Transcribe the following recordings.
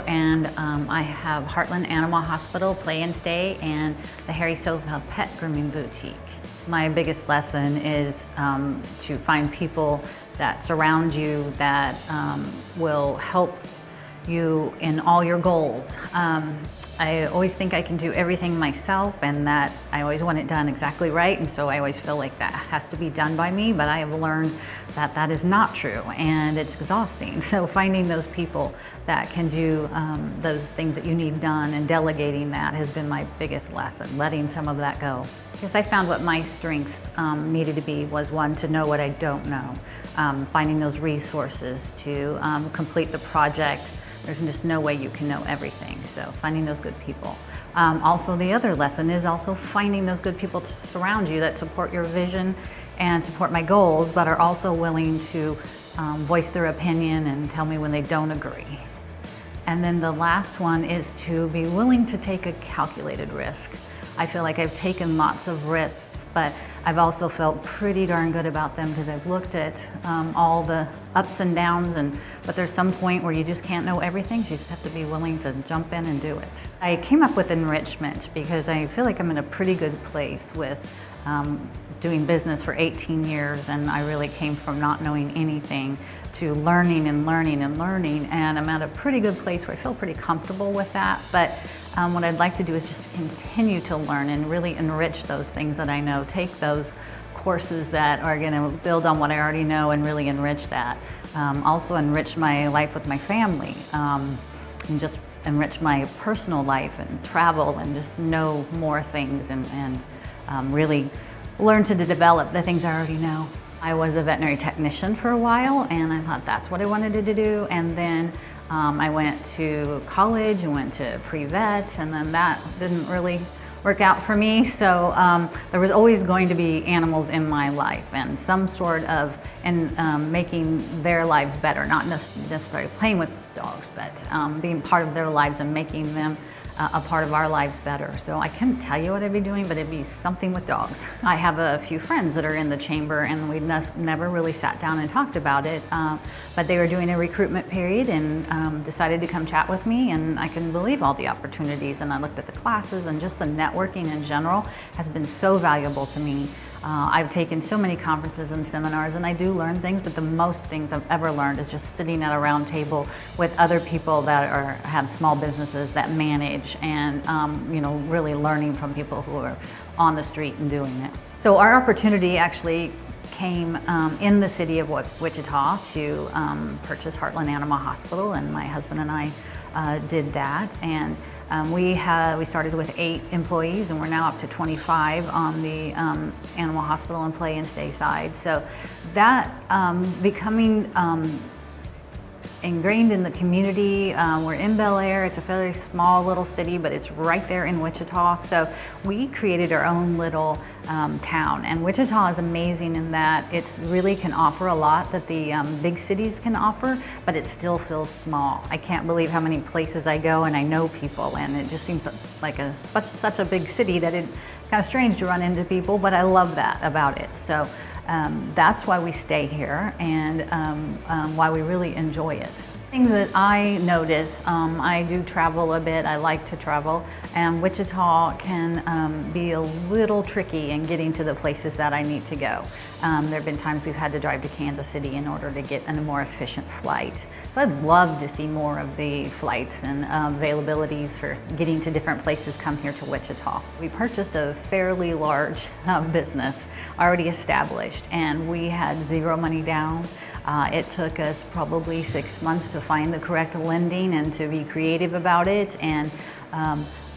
and I have Heartland Animal Hospital Play and Stay and the Harry Sova Pet Grooming Boutique. My biggest lesson is to find people that surround you that will help you in all your goals. I always think I can do everything myself, and that I always want it done exactly right, and so I always feel like that has to be done by me, but I have learned that that is not true, and it's exhausting. So finding those people that can do those things that you need done and delegating that has been my biggest lesson, letting some of that go. Because I found what my strengths needed to be was, one, to know what I don't know, finding those resources to complete the project. There's just no way you can know everything, so finding those good people. Also, the other lesson is also finding those good people to surround you that support your vision and support my goals, but are also willing to voice their opinion and tell me when they don't agree. And then the last one is to be willing to take a calculated risk. I feel like I've taken lots of risks, but I've also felt pretty darn good about them because I've looked at all the ups and downs, but there's some point where you just can't know everything, so you just have to be willing to jump in and do it. I came up with enrichment because I feel like I'm in a pretty good place with doing business for 18 years, and I really came from not knowing anything to learning and learning and learning, and I'm at a pretty good place where I feel pretty comfortable with that. But what I'd like to do is just continue to learn and really enrich those things that I know, take those courses that are going to build on what I already know and really enrich that. Also enrich my life with my family, and just enrich my personal life and travel and just know more things and really learn to develop the things I already know. I was a veterinary technician for a while, and I thought that's what I wanted to do, and then I went to college and went to pre-vet, and then that didn't really work out for me. So there was always going to be animals in my life and some sort of making their lives better, not necessarily playing with dogs, but being part of their lives and making them a part of our lives better. So I couldn't tell you what I'd be doing, but it'd be something with dogs. I have a few friends that are in the chamber, and we never really sat down and talked about it, but they were doing a recruitment period and decided to come chat with me, and I couldn't believe all the opportunities, and I looked at the classes, and just the networking in general has been so valuable to me. I've taken so many conferences and seminars, and I do learn things, but the most things I've ever learned is just sitting at a round table with other people that have small businesses that manage, and you know, really learning from people who are on the street and doing it. So our opportunity actually came in the city of Wichita to purchase Heartland Animal Hospital, and my husband and I did that. And we started with 8 employees, and we're now up to 25 on the animal hospital and play and stay side. So that becoming ingrained in the community. We're in Bel Air. It's a fairly small little city, but it's right there in Wichita. So we created our own little town, and Wichita is amazing in that it really can offer a lot that the big cities can offer, but it still feels small. I can't believe how many places I go and I know people, and it just seems like such a big city that it's kind of strange to run into people, but I love that about it. So that's why we stay here, and why we really enjoy it. Things that I notice, I do travel a bit. I like to travel, and Wichita can be a little tricky in getting to the places that I need to go. There have been times we've had to drive to Kansas City in order to get a more efficient flight. So I'd love to see more of the flights and availabilities for getting to different places come here to Wichita. We purchased a fairly large business already established, and we had 0 money down. It took us probably 6 months to find the correct lending and to be creative about it, and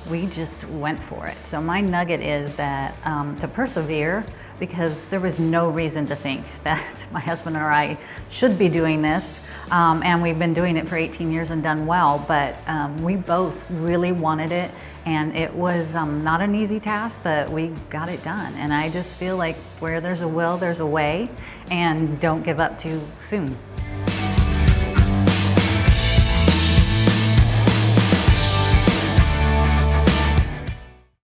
we just went for it. So my nugget is that to persevere, because there was no reason to think that my husband or I should be doing this, and we've been doing it for 18 years and done well, but we both really wanted it, and it was not an easy task, but we got it done. And I just feel like where there's a will, there's a way, and don't give up too soon.